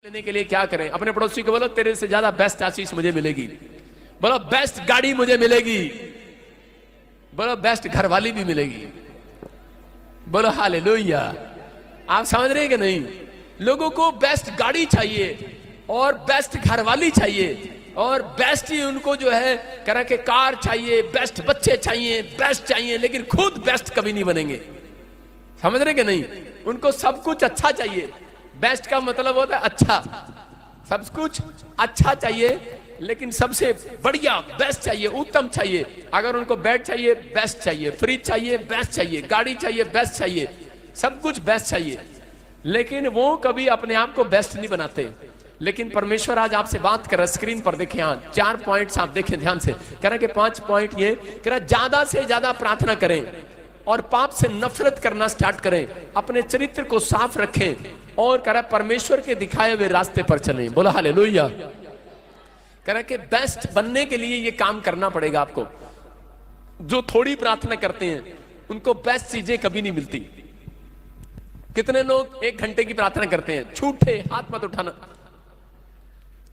लेने के लिए क्या करें? अपने पड़ोसी को बोलो तेरे से ज्यादा बेस्ट आशीष मुझे मिलेगी, बोलो बेस्ट गाड़ी मुझे मिलेगी, बोलो बेस्ट घरवाली भी मिलेगी, बोलो हालेलुया। आप समझ रहे हैं कि नहीं? लोगों को बेस्ट गाड़ी चाहिए और बेस्ट घरवाली चाहिए और बेस्ट ही उनको जो है करा के कार चाहिए, बेस्ट बच्चे चाहिए, बेस्ट चाहिए, लेकिन खुद बेस्ट कभी नहीं बनेंगे। समझ रहे कि नहीं? उनको सब कुछ अच्छा चाहिए। बेस्ट का मतलब होता है अच्छा, सब कुछ अच्छा चाहिए, लेकिन सबसे बढ़िया बेस्ट चाहिए, उत्तम चाहिए। अगर उनको बेड चाहिए बेस्ट चाहिए, फ्रिज चाहिए बेस्ट चाहिए, गाड़ी चाहिए बेस्ट चाहिए, सब कुछ बेस्ट चाहिए, लेकिन वो कभी अपने आप को बेस्ट नहीं बनाते। लेकिन परमेश्वर आज आपसे बात कर रहा है, स्क्रीन पर देखें, यहाँ 4 पॉइंट्स आप देखें ध्यान से। कह रहा कि 5 पॉइंट ये कह रहा ज्यादा से ज्यादा प्रार्थना करें और पाप से नफरत करना स्टार्ट करें, अपने चरित्र को साफ रखें और कह रहा परमेश्वर के दिखाए हुए रास्ते पर चलें। बोला हालेलुया। कह रहा कि बेस्ट बनने के लिए ये काम करना पड़ेगा आपको। जो थोड़ी प्रार्थना करते हैं उनको बेस्ट चीजें कभी नहीं मिलती। कितने लोग 1 घंटे की प्रार्थना करते हैं? झूठे, हाथ मत उठाना।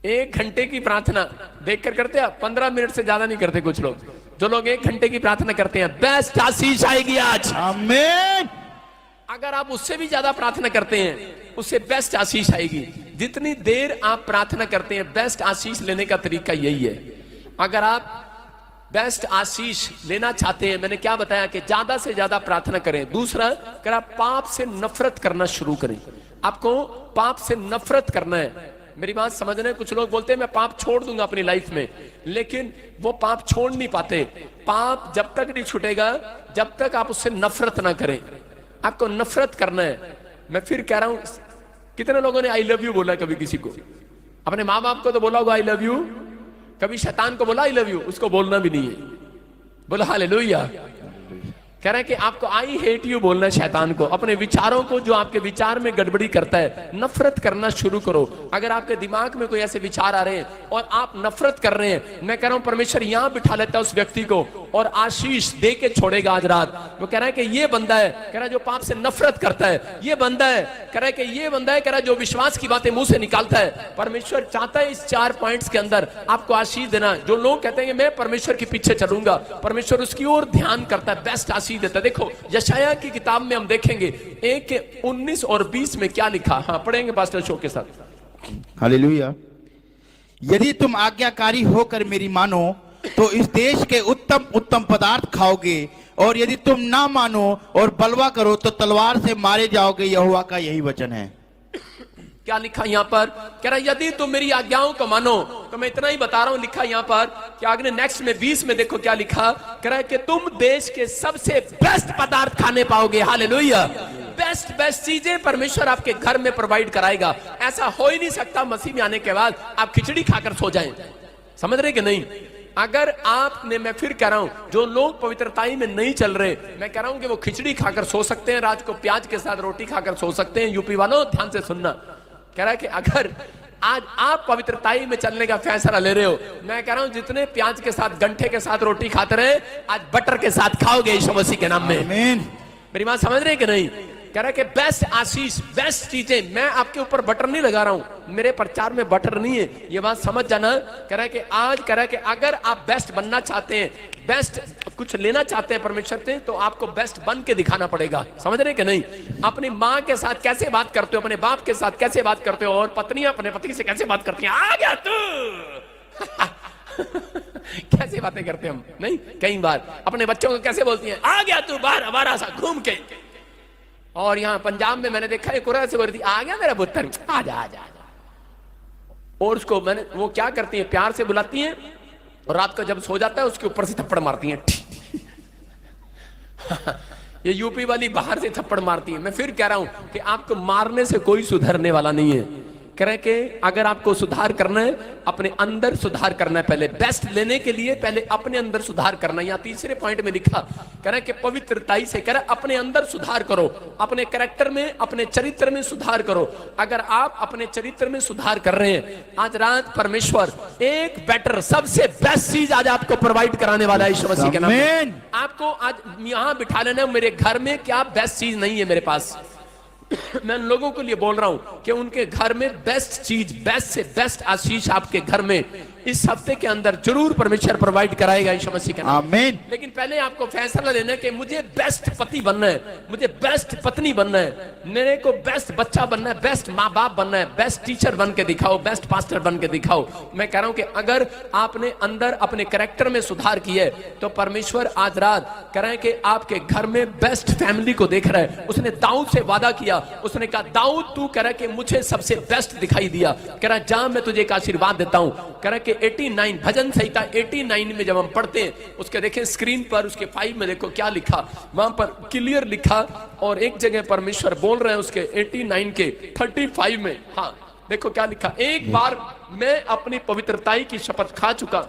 1 घंटे की प्रार्थना देखकर करते हैं, 15 मिनट से ज्यादा नहीं करते कुछ लोग। जो लोग 1 घंटे की प्रार्थना करते हैं, बेस्ट आशीष आएगी आज, आमीन। अगर आप उससे भी ज्यादा प्रार्थना करते हैं, उससे बेस्ट आशीष आएगी। जितनी देर आप प्रार्थना करते हैं, बेस्ट आशीष लेने का तरीका यही है। अगर आप बेस्ट आशीष लेना चाहते हैं, मैंने क्या बताया कि ज्यादा से ज्यादा प्रार्थना करें। दूसरा, अगर आप पाप से नफरत करना शुरू करें। आपको पाप से नफरत करना है। मेरी बात समझ रहे हैं? कुछ लोग बोलते हैं मैं पाप छोड़ दूंगा अपनी लाइफ में, लेकिन वो पाप छोड़ नहीं पाते। पाप जब तक नहीं छूटेगा जब तक आप उससे नफरत ना करें। आपको नफरत करना है। मैं फिर कह रहा हूं, कितने लोगों ने आई लव यू बोला कभी किसी को? अपने माँ बाप को तो बोला होगा आई लव यू, कभी शैतान को बोला आई लव यू? उसको बोलना भी नहीं है। बोला हालेलुया। कह रहे हैं कि आपको आई हेट यू बोलना है शैतान को। अपने विचारों को, जो आपके विचार में गड़बड़ी करता है, नफरत करना शुरू करो। अगर आपके दिमाग में कोई ऐसे विचार आ रहे हैं और आप नफरत कर रहे हैं, मैं कह रहा हूं परमेश्वर यहां बिठा लेता है उस व्यक्ति को और आशीष दे के छोड़ेगा आज रात। वो कह रहा है कि ये बंदा है, कह रहा है जो पाप से नफरत करता है, ये बंदा है, कह रहा है कि ये बंदा है, कह रहा है जो विश्वास की बातें मुंह से निकालता है। परमेश्वर चाहता है इस 4 पॉइंट्स के अंदर आपको आशीष देना। जो लोग कहते हैं मैं परमेश्वर के पीछे चलूंगा, परमेश्वर उसकी ओर ध्यान करता है, बेस्ट आशीष देता है। देखो यशायाह की किताब में हम देखेंगे 1:19 और 20 में क्या लिखा। हाँ पढ़ेंगे पास्टर शो के साथ। हालेलुया। यदि तुम आज्ञाकारी होकर मेरी मानो तो इस देश के उत्तम उत्तम पदार्थ खाओगे, और यदि तुम ना मानो और बलवा करो तो तलवार से मारे जाओगे। यहोवा का यही वचन है। क्या लिखा यहाँ पर? कह रहा यदि तुम मेरी आज्ञाओं को मानो, तो मैं इतना ही बता रहा हूं। लिखा यहाँ पर कि आगे नेक्स्ट में 20 में देखो क्या लिखा। कह रहा है कि तुम देश के सबसे बेस्ट पदार्थ खाने पाओगे। हालेलुया। बेस्ट बेस्ट चीजें परमेश्वर आपके घर में प्रोवाइड कराएगा। ऐसा हो ही नहीं सकता मसीह में आने के बाद आप खिचड़ी खाकर सो जाएं। समझ रहे कि नहीं? अगर आपने, मैं फिर कह रहा हूं, जो लोग पवित्रताई में नहीं चल रहे, मैं कह रहा हूं कि वो खिचड़ी खाकर सो सकते हैं, रात को प्याज के साथ रोटी खाकर सो सकते हैं। यूपी वालों ध्यान से सुनना। कह रहा है कि अगर आज आप पवित्रताई में चलने का फैसला ले रहे हो, मैं कह रहा हूं जितने प्याज के साथ, गंठे के साथ रोटी खाते रहे, आज बटर के साथ खाओगे यीशु मसीह के नाम में। आमीन। मेरी बात समझ रहे हैं कि नहीं? कह रहा है कि बेस्ट आशीष, बेस्ट चीजें। मैं आपके ऊपर बटर नहीं लगा रहा हूं, मेरे प्रचार में बटर नहीं है, ये बात समझ जाना। कह रहा है कि आज, कह रहा है कि अगर आप बेस्ट बनना चाहते हैं, बेस्ट कुछ लेना चाहते हैं परमेश्वर से, तो आपको बेस्ट बन के दिखाना पड़ेगा। समझ रहे कि नहीं? अपनी माँ के साथ कैसे बात करते हो, अपने बाप के साथ कैसे बात करते हो, और पत्नियां अपने पति से कैसे बात करती हैं। आ गया तू कैसे बातें करते हैं हम, नहीं? कई बार अपने बच्चों को कैसे बोलती हैं, आ गया तू बाहर हमारा सा घूम के। और यहाँ पंजाब में मैंने देखा है, कुर्रा से बोलती आ गया मेरा पुत्र, आजा आजा आजा। और उसको मैंने, वो क्या करती है, प्यार से बुलाती हैं और रात को जब सो जाता है उसके ऊपर से थप्पड़ मारती हैं। ये यूपी वाली बाहर से थप्पड़ मारती है। मैं फिर कह रहा हूं कि आपको मारने से कोई सुधरने वाला नहीं है। कह रहे कि अगर आपको सुधार करना है, अपने अंदर सुधार करना है। पहले बेस्ट लेने के लिए पहले अपने अंदर सुधार करना है। यहाँ 3रे पॉइंट में लिखा, कह रहे कि पवित्रताई से, कह रहे अपने अंदर सुधार करो, अपने कैरेक्टर में, अपने चरित्र में सुधार करो। अगर आप अपने चरित्र में सुधार कर रहे हैं, आज रात परमेश्वर एक बेटर, सबसे बेस्ट चीज आज आपको प्रोवाइड कराने वाला है यीशु मसीह के नाम में। आपको आज यहाँ बिठा लेना, मेरे घर में क्या बेस्ट चीज नहीं है मेरे पास। मैं उन लोगों के लिए बोल रहा हूं कि उनके घर में बेस्ट चीज, बेस्ट से बेस्ट आशीष आपके घर में इस हफ्ते के अंदर जरूर परमेश्वर प्रोवाइड कराएगा यीशु मसीह के नाम। आमीन। लेकिन पहले आपको फैसला लेना है कि मुझे बेस्ट पति बनना है, मुझे बेस्ट पत्नी बनना है, मेरे को बेस्ट बच्चा बनना है, बेस्ट माँ बाप बनना है, बेस्ट टीचर बन के दिखाओ, बेस्ट पास्टर बन के दिखाओ। मैं कह रहा हूं कि अगर आपने अंदर अपने कैरेक्टर में सुधार किया है तो परमेश्वर आज रात कह रहे हैं कि आपके घर में बेस्ट फैमिली को देख रहा है। उसने दाऊद से वादा किया, उसने कहा दाऊद तू कह रहा है कि मुझे सबसे बेस्ट दिखाई दिया, कह रहा जा मैं तुझे एक आशीर्वाद देता हूं। कह रहा कि 89 भजन संहिता 89 में जब हम पढ़ते हैं उसके देखें स्क्रीन पर उसके 5 में देखो क्या लिखा, वहां पर क्लियर लिखा और एक जगह परमेश्वर बोल रहे हैं उसके 89 के 35 में, हाँ देखो क्या लिखा, एक बार मैं अपनी पवित्रताई की शपथ खा चुका,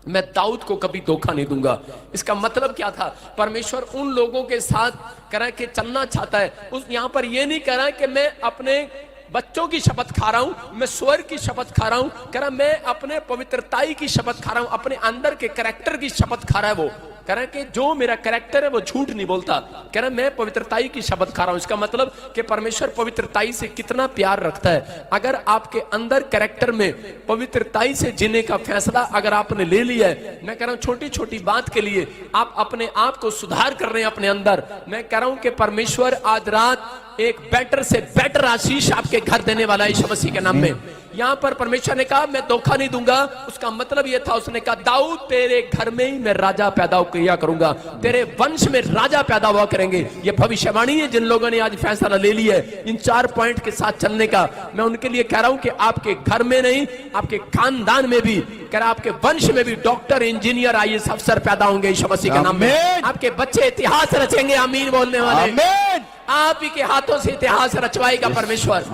मैं दाऊद को कभी धोखा नहीं दूंगा। इसका मतलब क्या था, परमेश्वर उन लोगों के साथ कह रहा है कि चलना चाहता है। उस यहां पर यह नहीं कह रहा कि मैं अपने बच्चों की शपथ खा रहा हूं, मैं स्वर्ग की शपथ खा रहा हूं, कह रहा मैं अपने पवित्रताई की शपथ खा रहा हूं, अपने अंदर के कैरेक्टर की शपथ खा रहा है। वो कह रहा है कि जो मेरा कैरेक्टर है वो झूठ नहीं बोलता, कह रहा मैं पवित्रताई की शपथ खा रहा हूं। इसका मतलब कि परमेश्वर पवित्रताई से कितना प्यार रखता है। अगर आपके अंदर कैरेक्टर में पवित्रताई से जीने का फैसला अगर आपने ले लिया है, मैं कह रहा हूं छोटी छोटी बात के लिए आप अपने आप को सुधार कर रहे हैं अपने अंदर, मैं कह रहा हूं कि परमेश्वर आज रात एक बेटर से बेटर आशीष आपके घर देने वाला है यीशु मसीह के नाम में। यहां पर परमेश्वर ने कहा मैं धोखा नहीं दूंगा, उसका मतलब यह था, उसने कहा दाऊद तेरे घर में ही मैं राजा पैदा किया करूंगा, तेरे वंश में राजा पैदा हुआ करेंगे। यह भविष्यवाणी है जिन लोगों ने आज फैसला ले लिया है इन 4 पॉइंट के साथ चलने का। मैं उनके लिए कह रहा हूं कि आपके घर में नहीं, आपके खानदान में भी, कह रहा आपके वंश में भी डॉक्टर, इंजीनियर, आईएएस अफसर पैदा होंगे यीशु मसीह के नाम में। आपके बच्चे इतिहास रचेंगे, आमीन बोलने वाले। आप ही के हाथों से इतिहास रचवाएगा परमेश्वर।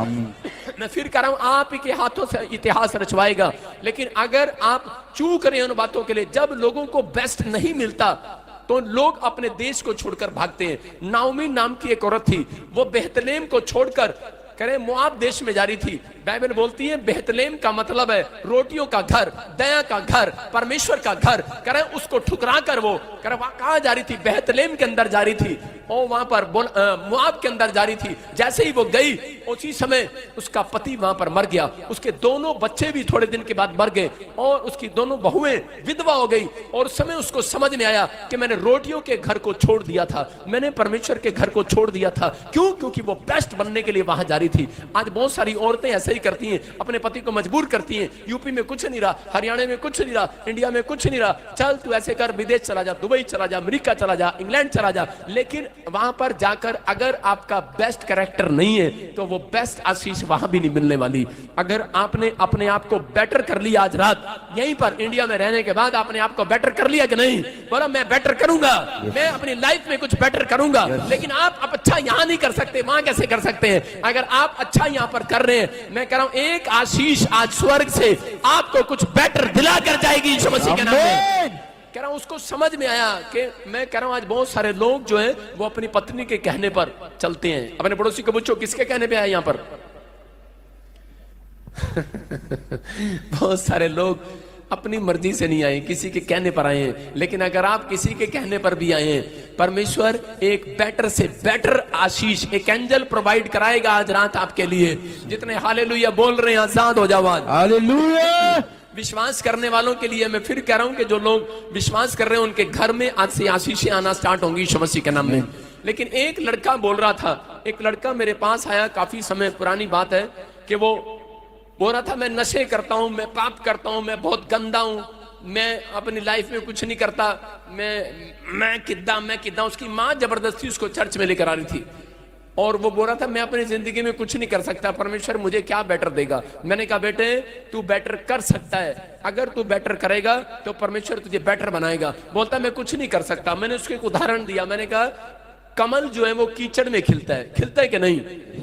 मैं फिर कह रहा हूं आप ही के हाथों से इतिहास रचवाएगा। लेकिन अगर आप चूक रहे हैं उन बातों के लिए, जब लोगों को बेस्ट नहीं मिलता तो लोग अपने देश को छोड़कर भागते हैं। नाओमी नाम की एक औरत थी, वो बेहतलेम को छोड़कर करे मोआब देश में जा रही थी। बाइबल बोलती है बेहतलेम का मतलब है रोटियों का घर, दया का घर, परमेश्वर का घर। करे उसको ठुकरा कर वो करे वहां कहां जा रही थी, बेहतलेम के अंदर जा रही थी और वहां पर मोआब के अंदर जा रही थी। जैसे ही वो गई उसी समय उसका पति वहां पर मर गया, उसके दोनों बच्चे भी थोड़े दिन के बाद मर गए और उसकी दोनों बहुएं विधवा हो गई। और उस समय उसको समझ में आया कि मैंने रोटियों के घर को छोड़ दिया था, मैंने परमेश्वर के घर को छोड़ दिया था। क्यों? क्योंकि वो बेस्ट बनने के लिए वहां जा रही थी। आज बहुत सारी औरतें ऐसे ही करती हैं, अपने पति को मजबूर करती हैं, यूपी में कुछ नहीं रहा, हरियाणा में कुछ नहीं रहा, इंडिया में कुछ नहीं रहा, चल तू ऐसे कर, विदेश चला जा, दुबई चला जा, अमेरिका चला जा, इंग्लैंड चला जा। लेकिन वहां पर जाकर अगर आपका बेस्ट कैरेक्टर नहीं है तो वो बेस्ट आशीष वहां भी नहीं मिलने वाली। अगर आपने अपने आप को बेटर कर लिया आज रात यहीं पर इंडिया में रहने के बाद, आपने आपको बेटर कर लिया कि नहीं? बोला मैं बेटर करूंगा, मैं अपनी लाइफ में कुछ बेटर करूंगा। लेकिन आप अच्छा यहां नहीं कर सकते, वहां कैसे कर सकते हैं? अगर आप अच्छा यहां पर कर रहे हैं, मैं कह रहा हूं एक आशीष आज स्वर्ग से आपको कुछ बेटर दिला कर जाएगी यीशु मसीह के नाम में। कह रहा हूं उसको समझ में आया कि मैं कह रहा हूं आज बहुत सारे लोग जो है वो अपनी पत्नी के कहने पर चलते हैं। अपने पड़ोसी को पूछो किसके कहने पे आए यहां पर? बहुत सारे लोग अपनी मर्जी से नहीं आए, किसी के कहने पर आए हैं। लेकिन अगर आप किसी के कहने पर भी आए हैं, परमेश्वर एक बेटर से बेटर आशीष, एक एंजल प्रोवाइड कराएगा आज रात आपके लिए। जितने हालेलुया बोल रहे हैं आजाद हो जाओ। हालेलुया। विश्वास करने वालों के लिए मैं फिर कह रहा हूं कि जो लोग विश्वास कर रहे हैं उनके घर में आज से आशीषें आना स्टार्ट होंगी यीशु मसीह के नाम में। लेकिन एक लड़का बोल रहा था, एक लड़का मेरे पास आया, काफी समय पुरानी बात है, कि वो बोल रहा था मैं नशे करता हूं, मैं पाप करता हूं, मैं बहुत गंदा हूं, मैं अपनी लाइफ में कुछ नहीं करता, मैं किद्दा। उसकी माँ जबरदस्ती उसको चर्च में लेकर आ रही थी और वो बोल रहा था मैं अपनी जिंदगी में कुछ नहीं कर सकता, परमेश्वर मुझे क्या बेटर देगा? मैंने कहा बेटे तू बेटर कर सकता है, अगर तू बेटर करेगा तो परमेश्वर तुझे बेटर बनाएगा। बोलता मैं कुछ नहीं कर सकता। मैंने उसको एक उदाहरण दिया, मैंने कहा कमल जो है वो कीचड़ में खिलता है कि नहीं?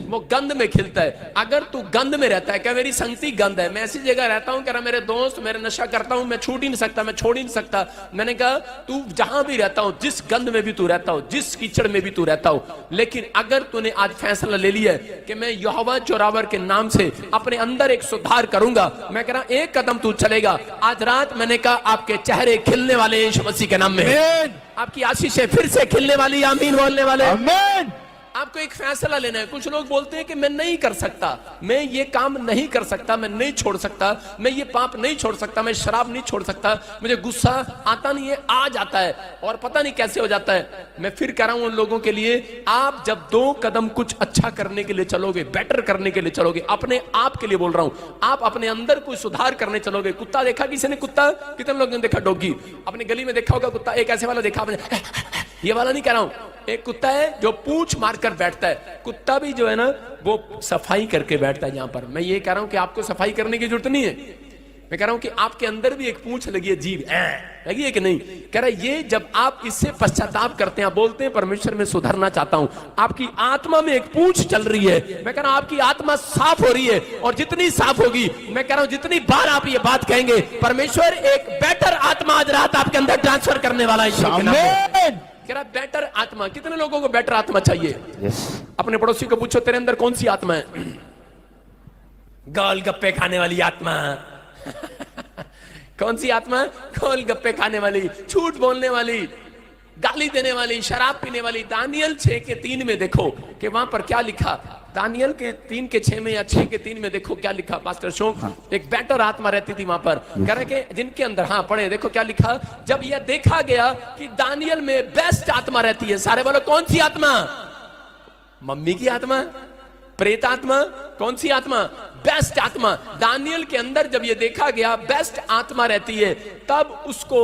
वो गंध में खिलता है। अगर तू गंध में रहता है, क्या मेरी संगति गंध है, मैं ऐसी जगह रहता हूं, कह रहा मेरे दोस्त, मेरे नशा करता हूं, मैं छूट ही नहीं सकता, मैं छोड़ ही नहीं सकता। मैंने कहा तू जहां भी रहता हो, जिस गंध में भी तू रहता हो, जिस कीचड़ में भी तू रहता हो, लेकिन अगर तूने आज फैसला ले लिया है कि मैं यहोवा जोरावर के नाम से अपने अंदर एक सुधार करूंगा, मैं कह रहा एक कदम तू चलेगा आज रात। मैंने कहा आपके चेहरे खिलने वाले यीशु मसीह के नाम में, आपकी आशीषें फिर से खिलने वाली, आमीन बोलने वाले। आमीन। आपको एक फैसला लेना है। कुछ लोग बोलते हैं कि मैं नहीं कर सकता, मैं ये काम नहीं कर सकता, मैं नहीं छोड़ सकता, मैं ये पाप नहीं छोड़ सकता, मैं शराब नहीं छोड़ सकता, मुझे गुस्सा आता नहीं है, आ जाता है और पता नहीं कैसे हो जाता है। मैं फिर कह रहा हूं उन लोगों के लिए, आप जब 2 कदम कुछ अच्छा करने के लिए चलोगे, बेटर करने के लिए चलोगे, अपने आप के लिए बोल रहा हूं, आप अपने अंदर कोई सुधार करने चलोगे। कुत्ता देखा किसी ने? कुत्ता कितने लोगों ने देखा? डॉगी अपने गली में देखा होगा कुत्ता। एक ऐसे वाला देखा आपने? ये वाला नहीं कह रहा हूं, एक कुत्ता है जो पूंछ मारकर बैठता है। कुत्ता भी जो है ना वो सफाई करके बैठता है। यहां पर मैं ये कह रहा हूं कि आपको सफाई करने की जरूरत नहीं है। मैं कह रहा हूं कि आपके अंदर भी एक पूंछ लगी है, जीभ लगी है कि नहीं? कह रहा है ये जब आप इससे पश्चाताप करते हैं, बोलते हैं परमेश्वर में सुधरना चाहता हूं, आपकी आत्मा में एक पूंछ चल रही है। मैं कह रहा हूं आपकी आत्मा साफ हो रही है, और जितनी साफ होगी, मैं कह रहा हूं जितनी बार आप ये बात कहेंगे, परमेश्वर एक बेटर आत्मा आज रात आपके अंदर ट्रांसफर करने वाला है। कह रहा बेटर आत्मा। कितने लोगों को बेटर आत्मा चाहिए? अपने पड़ोसी को पूछो तेरे अंदर कौन सी आत्मा है? गोलगप्पे खाने वाली आत्मा। कौन सी आत्मा? गोलगप्पे खाने वाली, झूठ बोलने वाली, गाली देने वाली, शराब पीने वाली। दानियल 6:3 में देखो कि वहां पर क्या लिखा। दानियल के 3:6 में या 6:3 में देखो क्या लिखा पास्टर शोक। एक बेटर आत्मा रहती थी वहां पर, कह रहे कि जिनके अंदर, हाँ पढ़े देखो क्या लिखा। जब यह देखा गया कि दानियल में बेस्ट आत्मा रहती है, सारे बोलो कौन सी आत्मा? मम्मी की आत्मा, प्रेत आत्मा, कौन सी आत्मा? बेस्ट आत्मा। दानियल के अंदर जब यह देखा गया बेस्ट आत्मा रहती है, तब उसको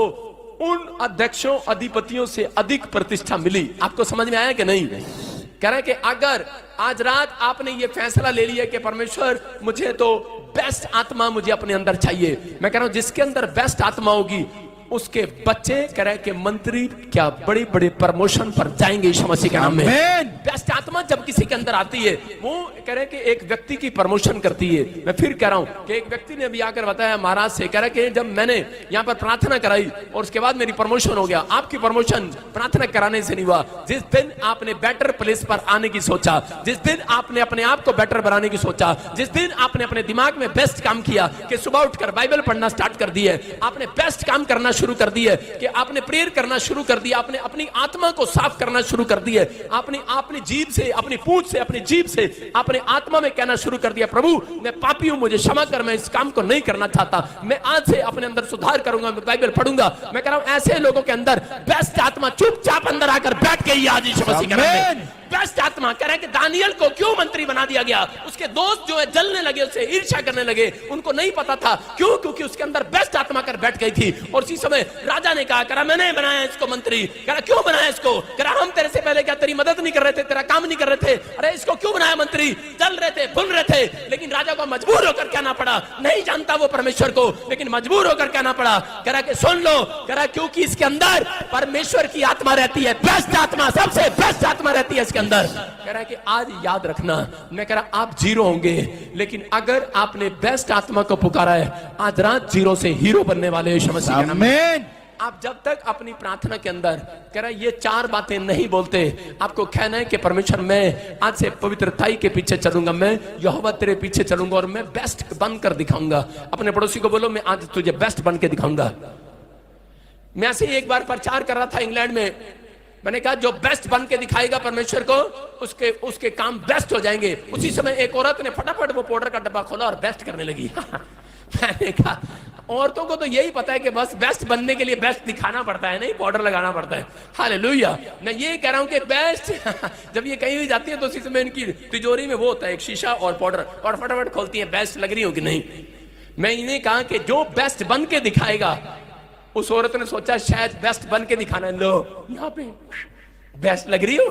उन अध्यक्षों अधिपतियों से अधिक प्रतिष्ठा मिली। आपको समझ में आया कि नहीं? कह रहे कि अगर आज रात आपने ये फैसला ले लिया कि परमेश्वर मुझे तो बेस्ट आत्मा मुझे अपने अंदर चाहिए, मैं कह रहा हूं जिसके अंदर बेस्ट आत्मा होगी उसके बच्चे कह रहे कि मंत्री क्या बड़े बड़े प्रमोशन पर जाएंगे यीशु मसीह के नाम में। बेस्ट आत्मा जब किसी के अंदर आती है, वो कह रहे कि एक व्यक्ति की प्रमोशन करती है। मैं फिर कह रहा हूं कि एक व्यक्ति ने अभी आकर बताया महाराज से, कह रहा कि जब मैंने यहां पर प्रार्थना कराई और उसके बाद मेरी प्रमोशन हो गया। आपकी प्रमोशन प्रार्थना कराने से नहीं हुआ। जिस दिन आपने बेटर प्लेस पर आने की सोचा, जिस दिन आपने अपने आप को बेटर बनाने की सोचा, जिस दिन आपने अपने दिमाग में बेस्ट काम किया कि सुबह उठकर बाइबल पढ़ना स्टार्ट कर दी है, आपने बेस्ट काम करना शुरू कर दी है कि आपने प्रेयर करना शुरू कर दिया, आपने अपनी आत्मा को साफ करना शुरू कर दिया, आपने अपनी जीभ से, अपनी पूंछ से, अपनी जीभ से, अपने आत्मा में कहना शुरू कर दिया, प्रभु मैं पापी हूं, मुझे क्षमा कर, मैं इस काम को नहीं करना चाहता, मैं आज से अपने अंदर सुधार करूंगा, मैं बाइबल पढ़ूंगा। मैं कह रहा हूं ऐसे लोगों के अंदर बेस्ट आत्मा चुपचाप अंदर आकर बैठ गई आज यीशु मसीह के नाम में। बेस्ट आत्मा कह रहा है कि दानियल को क्यों मंत्री बना दिया गया? उसके दोस्त जो है जलने लगे, उससे ईर्ष्या करने लगे, उनको नहीं पता था क्यों, क्योंकि उसके अंदर बेस्ट आत्मा कर बैठ गई थी। और उसी समय राजा ने कहा, कहा मैंने बनाया इसको मंत्री। कहा क्यों बनाया इसको? कहा हम तेरे से पहले क्या तेरी मदद नहीं कर रहे थे, तेरा काम नहीं कर रहे थे? अरे इसको क्यों बनाया मंत्री? जल रहे थे, भूल रहे थे, लेकिन राजा को मजबूर होकर कहना पड़ा। नहीं जानता वो परमेश्वर को, लेकिन मजबूर होकर कहना पड़ा। कह रहा कि सुन लो, कह रहा क्योंकि इसके अंदर परमेश्वर की आत्मा रहती है, बेस्ट आत्मा, सबसे बेस्ट आत्मा रहती है इसके अंदर। कह रहा है कि आज याद रखना, मैं कह रहा आप जीरो होंगे, लेकिन अगर आपने बेस्ट आत्मा को पुकारा है, आज रात जीरो से हीरो बनने वाले यीशु मसीह के नाम में। आप जब तक अपनी प्रार्थना के अंदर कह रहा ये 4 बातें नहीं बोलते, आपको कहना है कि परमेश्वर मैं आज से पवित्रताई के पीछे चलूंगा, मैं यहोवा तेरे पीछे चलूंगा और मैं बेस्ट बनकर दिखाऊंगा। अपने पड़ोसी को बोलो मैं आज तुझे बेस्ट बन के दिखाऊंगा। मैं ऐसे ही एक बार प्रचार कर रहा था इंग्लैंड में, मैंने कहा जो बेस्ट बन के दिखाएगा परमेश्वर को, उसके काम बेस्ट हो जाएंगे। उसी समय एक औरत ने फटाफट वो पाउडर का डब्बा खोला और बेस्ट करने लगी। मैंने कहा औरतों को तो यही पता है कि बस बेस्ट बनने के लिए बेस्ट दिखाना पड़ता है, नहीं पाउडर लगाना पड़ता है। हालेलुया। मैं ये कह रहा हूं कि बेस्ट जब ये कहीं भी जाती है तो उसी समय इनकी तिजोरी में वो होता है एक शीशा और पाउडर, और फटाफट खोलती है बेस्ट लग रही हो कि नहीं। मैं इन्हें कहा कि जो बेस्ट बन के दिखाएगा, उस औरत ने सोचा शायद बेस्ट बन के दिखाना है, लो यहाँ पे बेस्ट लग रही हो।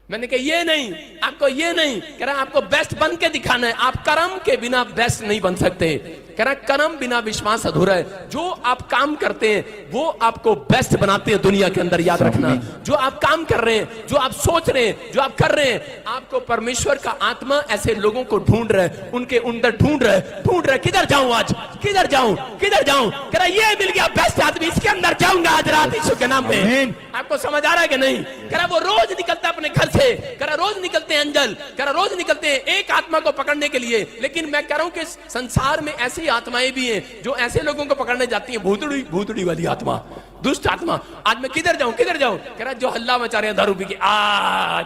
मैंने कहा ये नहीं, आपको ये नहीं, कह रहा आपको बेस्ट बन के दिखाना है। आप कर्म के बिना बेस्ट नहीं बन सकते। कह रहा कर्म बिना विश्वास अधूरा है। जो आप काम करते हैं वो आपको बेस्ट बनाते हैं दुनिया के अंदर, याद रखना। जो आप काम कर रहे हैं, जो आप सोच रहे हैं, जो आप कर रहे हैं, आपको परमेश्वर का आत्मा ऐसे लोगों को ढूंढ रहा है, उनके अंदर ढूंढ रहा है। किधर जाऊं आज, किधर जाऊं, किधर जाऊं? कह रहा ये मिल गया बेस्ट आदमी, इसके अंदर जाऊंगा आज रात यीशु के नाम में। आपको समझ आ रहा है कि नहीं? कह रहा वो रोज निकलता अपने घर से, कह रहा रोज निकलते हैं एंजल, कह रहा रोज निकलते हैं एक आत्मा को पकड़ने के लिए। लेकिन मैं कह रहा हूं कि संसार में ऐसी आत्माएं भी हैं जो ऐसे लोगों को पकड़ने जाती हैं, भूतड़ी वाली आत्मा, दुष्ट आत्मा, आज मैं किधर जाऊं कह रहा जो हल्ला मचा रहे हैं दारू पी के,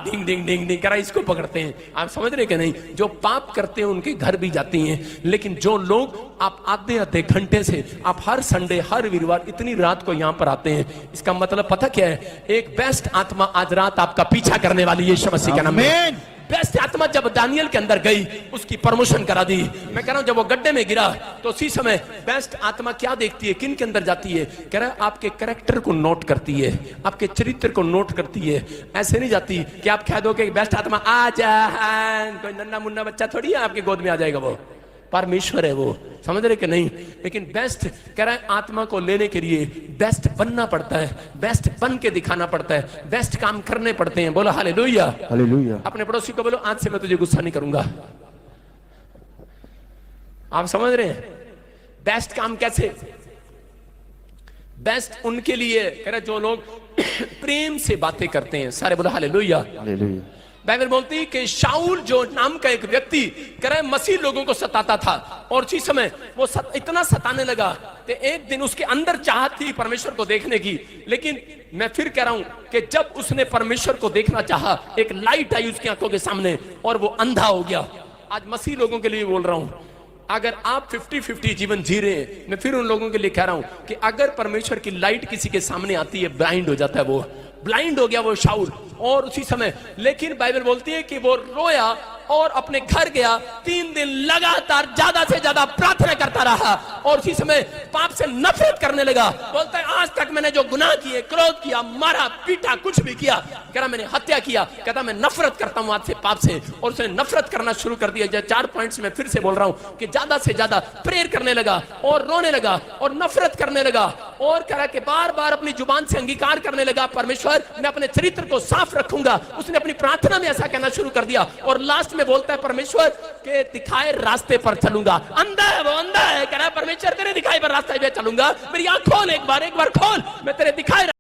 डिंग डिंग डिंग डिंग, कह रहा इसको पकड़ते हैं। आप समझ रहे कि नहीं? जो पाप करते हैं उनके घर भी जाती हैं, लेकिन जो लोग आप आधे आधे घंटे से, आप हर संडे हर वीरवार इतनी रात को यहां पर आते हैं, इसका मतलब पता क्या है? एक बेस्ट आत्मा आज रात आपका पीछा करने वाली है यीशु मसीह के नाम में। बेस्ट आत्मा जब दानियल के अंदर गई, उसकी प्रमोशन करा दी। मैं कह रहा हूं जब वो गड्ढे में गिरा तो उसी समय बेस्ट आत्मा क्या देखती है, किन के अंदर जाती है? कह रहा है आपके कैरेक्टर को नोट करती है, आपके चरित्र को नोट करती है। ऐसे नहीं जाती कि आप कह दो कि बेस्ट आत्मा आ जा, कोई नन्ना मुन्ना बच्चा थोड़ी है आपके गोद में आ जाएगा, वो परमेश्वर है, वो समझ रहे कि नहीं? लेकिन बेस्ट कह रहा है आत्मा को लेने के लिए बेस्ट बनना पड़ता है, बेस्ट बन के दिखाना पड़ता है, बेस्ट काम करने पड़ते हैं। बोलो हालेलुया, हालेलुया। अपने पड़ोसी को बोलो आज से मैं तुझे गुस्सा नहीं करूंगा। आप समझ रहे हैं? बेस्ट काम कैसे? बेस्ट उनके लिए कह रहा जो लोग प्रेम से बातें करते हैं। सारे बोलो हालेलुया, हालेलुया। बाइबल बोलती है कि शाऊल जो नाम का एक व्यक्ति कह रहा है मसीह लोगों को सताता था, और उसी समय वो इतना सताने लगा कि एक दिन उसके अंदर चाहत थी परमेश्वर को देखने की, लेकिन मैं फिर कह रहा हूं कि जब उसने परमेश्वर को देखना चाहा, एक लाइट आई उसकी आंखों के सामने और वो अंधा हो गया। आज मसीह लोगों के लिए बोल रहा हूं, अगर आप 50-50 जीवन जी रहे हैं, मैं फिर उन लोगों के लिए कह रहा हूं कि अगर परमेश्वर की लाइट किसी के सामने आती है, ब्लाइंड हो जाता है, वो ब्लाइंड हो गया वो शाऊल। और उसी समय लेकिन बाइबल बोलती है कि वो रोया और अपने घर गया, 3 दिन लगातार ज्यादा से ज्यादा प्रार्थना करता रहा, और उसी समय पाप से नफरत करने लगा। बोलता है आज तक मैंने जो गुनाह किए, क्रोध किया, मारा पीटा, कुछ भी किया, कह रहा मैंने हत्या किया, कहता मैं नफरत करता हूं आज से पाप से। और उसने नफरत करना शुरू कर दिया। 4 पॉइंट्स में फिर से बोल रहा हूं कि ज्यादा से ज्यादा प्रेयर करने लगा और रोने लगा और नफरत करने लगा, और कह रहा कि बार बार अपनी जुबान से अंगीकार करने लगा, परमेश्वर मैं अपने चरित्र को साफ रखूंगा। उसने अपनी प्रार्थना में ऐसा कहना शुरू कर दिया, और लास्ट में बोलता है परमेश्वर के दिखाए रास्ते पर चलूंगा। अंधा है वो, अंधा है, कह रहा परमेश्वर तेरे दिखाए पर रास्ते पे चलूंगा, मेरी आंख खोल, एक बार खोल, मैं तेरे दिखाए